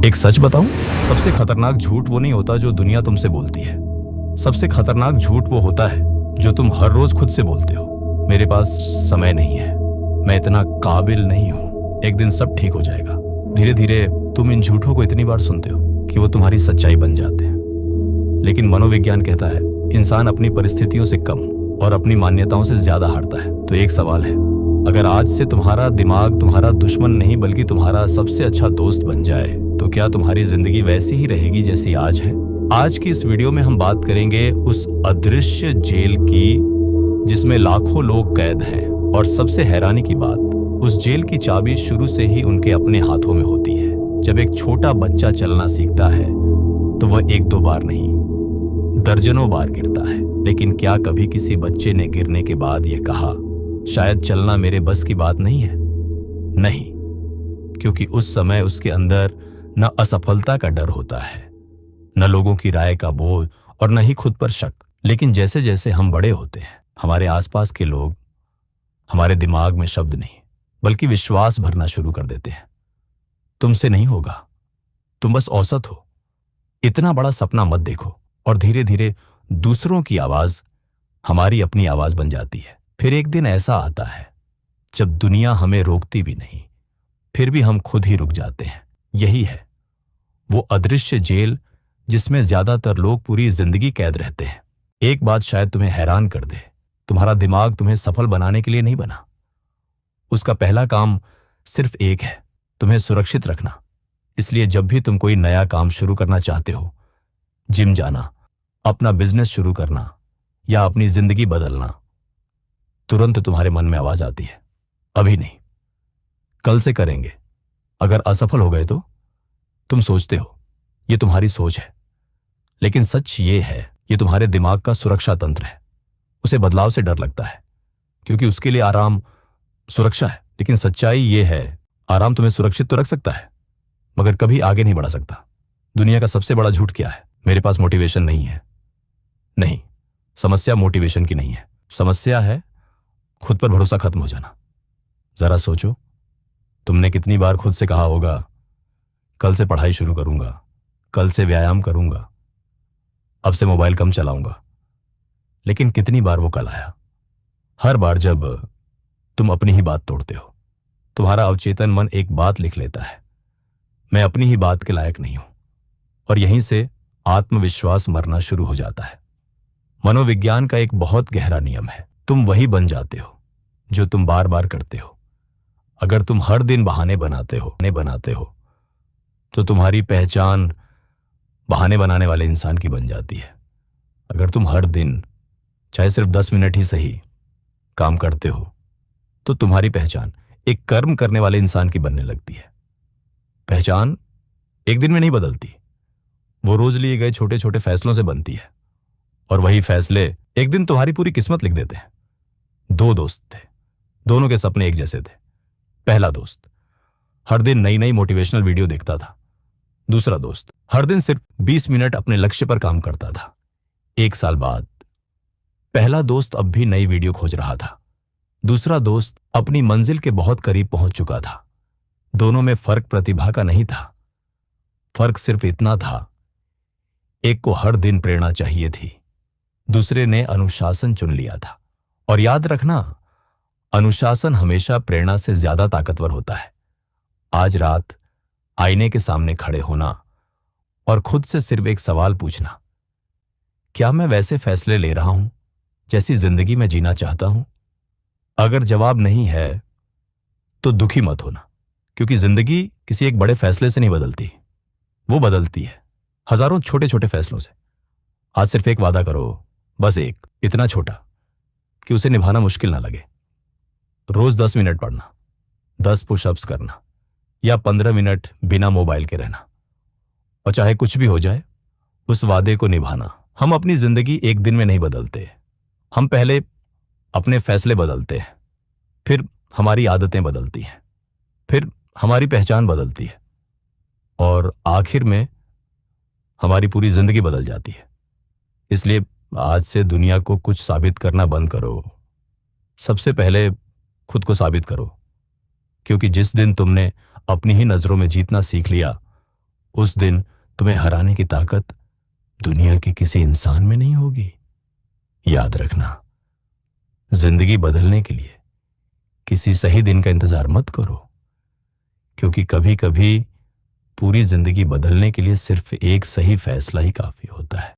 एक सच बताऊं, सबसे खतरनाक झूठ वो नहीं होता जो दुनिया तुमसे बोलती है। सबसे खतरनाक झूठ वो होता है जो तुम हर रोज खुद से बोलते हो। मेरे पास समय नहीं है, मैं इतना काबिल नहीं हूं, एक दिन सब ठीक हो जाएगा। धीरे धीरे तुम इन झूठों को इतनी बार सुनते हो कि वो तुम्हारी सच्चाई बन जाते हैं। लेकिन मनोविज्ञान कहता है इंसान अपनी परिस्थितियों से कम और अपनी मान्यताओं से ज्यादा हारता है। तो एक सवाल है, अगर आज से तुम्हारा दिमाग तुम्हारा दुश्मन नहीं बल्कि तुम्हारा सबसे अच्छा दोस्त बन जाए तो क्या तुम्हारी जिंदगी वैसी ही रहेगी जैसी आज है? आज की इस वीडियो में हम बात करेंगे उस अदृश्य जेल की जिसमें लाखों लोग कैद हैं, और सबसे हैरानी की बात, उस जेल की चाबी शुरू से ही उनके अपने हाथों में होती है। जब एक छोटा बच्चा चलना सीखता है तो वह एक दो बार नहीं, दर्जनों बार गिरता है। लेकिन क्या कभी किसी बच्चे ने गिरने के बाद यह कहा, शायद चलना मेरे बस की बात नहीं है? नहीं, क्योंकि उस समय उसके अंदर न असफलता का डर होता है, न लोगों की राय का बोझ, और न ही खुद पर शक। लेकिन जैसे जैसे हम बड़े होते हैं, हमारे आसपास के लोग हमारे दिमाग में शब्द नहीं बल्कि विश्वास भरना शुरू कर देते हैं। तुमसे नहीं होगा, तुम बस औसत हो, इतना बड़ा सपना मत देखो। और धीरे धीरे दूसरों की आवाज हमारी अपनी आवाज बन जाती है। फिर एक दिन ऐसा आता है जब दुनिया हमें रोकती भी नहीं, फिर भी हम खुद ही रुक जाते हैं। यही है वो अदृश्य जेल जिसमें ज्यादातर लोग पूरी जिंदगी कैद रहते हैं। एक बात शायद तुम्हें हैरान कर दे, तुम्हारा दिमाग तुम्हें सफल बनाने के लिए नहीं बना। उसका पहला काम सिर्फ एक है, तुम्हें सुरक्षित रखना। इसलिए जब भी तुम कोई नया काम शुरू करना चाहते हो, जिम जाना, अपना बिजनेस शुरू करना या अपनी जिंदगी बदलना, तुरंत तुम्हारे मन में आवाज आती है, अभी नहीं, कल से करेंगे। अगर असफल हो गए तो तुम सोचते हो ये तुम्हारी सोच है, लेकिन सच ये है ये तुम्हारे दिमाग का सुरक्षा तंत्र है। उसे बदलाव से डर लगता है क्योंकि उसके लिए आराम सुरक्षा है। लेकिन सच्चाई ये है, आराम तुम्हें सुरक्षित तो रख सकता है मगर कभी आगे नहीं बढ़ा सकता। दुनिया का सबसे बड़ा झूठ क्या है? मेरे पास मोटिवेशन नहीं है। नहीं, समस्या मोटिवेशन की नहीं है, समस्या है खुद पर भरोसा खत्म हो जाना। जरा सोचो, तुमने कितनी बार खुद से कहा होगा, कल से पढ़ाई शुरू करूंगा, कल से व्यायाम करूंगा, अब से मोबाइल कम चलाऊंगा। लेकिन कितनी बार वो कल आया? हर बार जब तुम अपनी ही बात तोड़ते हो, तुम्हारा अवचेतन मन एक बात लिख लेता है, मैं अपनी ही बात के लायक नहीं हूं। और यहीं से आत्मविश्वास मरना शुरू हो जाता है। मनोविज्ञान का एक बहुत गहरा नियम है, तुम वही बन जाते हो जो तुम बार बार करते हो। अगर तुम हर दिन बहाने बनाते हो तो तुम्हारी पहचान बहाने बनाने वाले इंसान की बन जाती है। अगर तुम हर दिन चाहे सिर्फ 10 मिनट ही सही काम करते हो तो तुम्हारी पहचान एक कर्म करने वाले इंसान की बनने लगती है। पहचान एक दिन में नहीं बदलती, वो रोज लिए गए छोटे छोटे फैसलों से बनती है। और वही फैसले एक दिन तुम्हारी पूरी किस्मत लिख देते हैं। 2 दोस्त थे, दोनों के सपने एक जैसे थे। पहला दोस्त हर दिन नई नई मोटिवेशनल वीडियो देखता था। दूसरा दोस्त हर दिन सिर्फ 20 मिनट अपने लक्ष्य पर काम करता था। 1 साल बाद पहला दोस्त अब भी नई वीडियो खोज रहा था। दूसरा दोस्त अपनी मंजिल के बहुत करीब पहुंच चुका था। दोनों में फर्क प्रतिभा का नहीं था, फर्क सिर्फ इतना था, एक को हर दिन प्रेरणा चाहिए थी, दूसरे ने अनुशासन चुन लिया था। और याद रखना, अनुशासन हमेशा प्रेरणा से ज्यादा ताकतवर होता है। आज रात आईने के सामने खड़े होना और खुद से सिर्फ एक सवाल पूछना, क्या मैं वैसे फैसले ले रहा हूं जैसी जिंदगी में जीना चाहता हूं? अगर जवाब नहीं है तो दुखी मत होना, क्योंकि जिंदगी किसी एक बड़े फैसले से नहीं बदलती, वो बदलती है हजारों छोटे छोटे फैसलों से। आज सिर्फ एक वादा करो, बस एक, इतना छोटा कि उसे निभाना मुश्किल ना लगे। रोज 10 मिनट पढ़ना, 10 पुशअप्स करना या 15 मिनट बिना मोबाइल के रहना। और चाहे कुछ भी हो जाए, उस वादे को निभाना। हम अपनी जिंदगी एक दिन में नहीं बदलते, हम पहले अपने फैसले बदलते हैं, फिर हमारी आदतें बदलती हैं, फिर हमारी पहचान बदलती है, और आखिर में हमारी पूरी जिंदगी बदल जाती है। इसलिए आज से दुनिया को कुछ साबित करना बंद करो, सबसे पहले खुद को साबित करो। क्योंकि जिस दिन तुमने अपनी ही नजरों में जीतना सीख लिया, उस दिन तुम्हें हराने की ताकत दुनिया के किसी इंसान में नहीं होगी। याद रखना, जिंदगी बदलने के लिए किसी सही दिन का इंतजार मत करो, क्योंकि कभी कभी पूरी जिंदगी बदलने के लिए सिर्फ एक सही फैसला ही काफी होता है।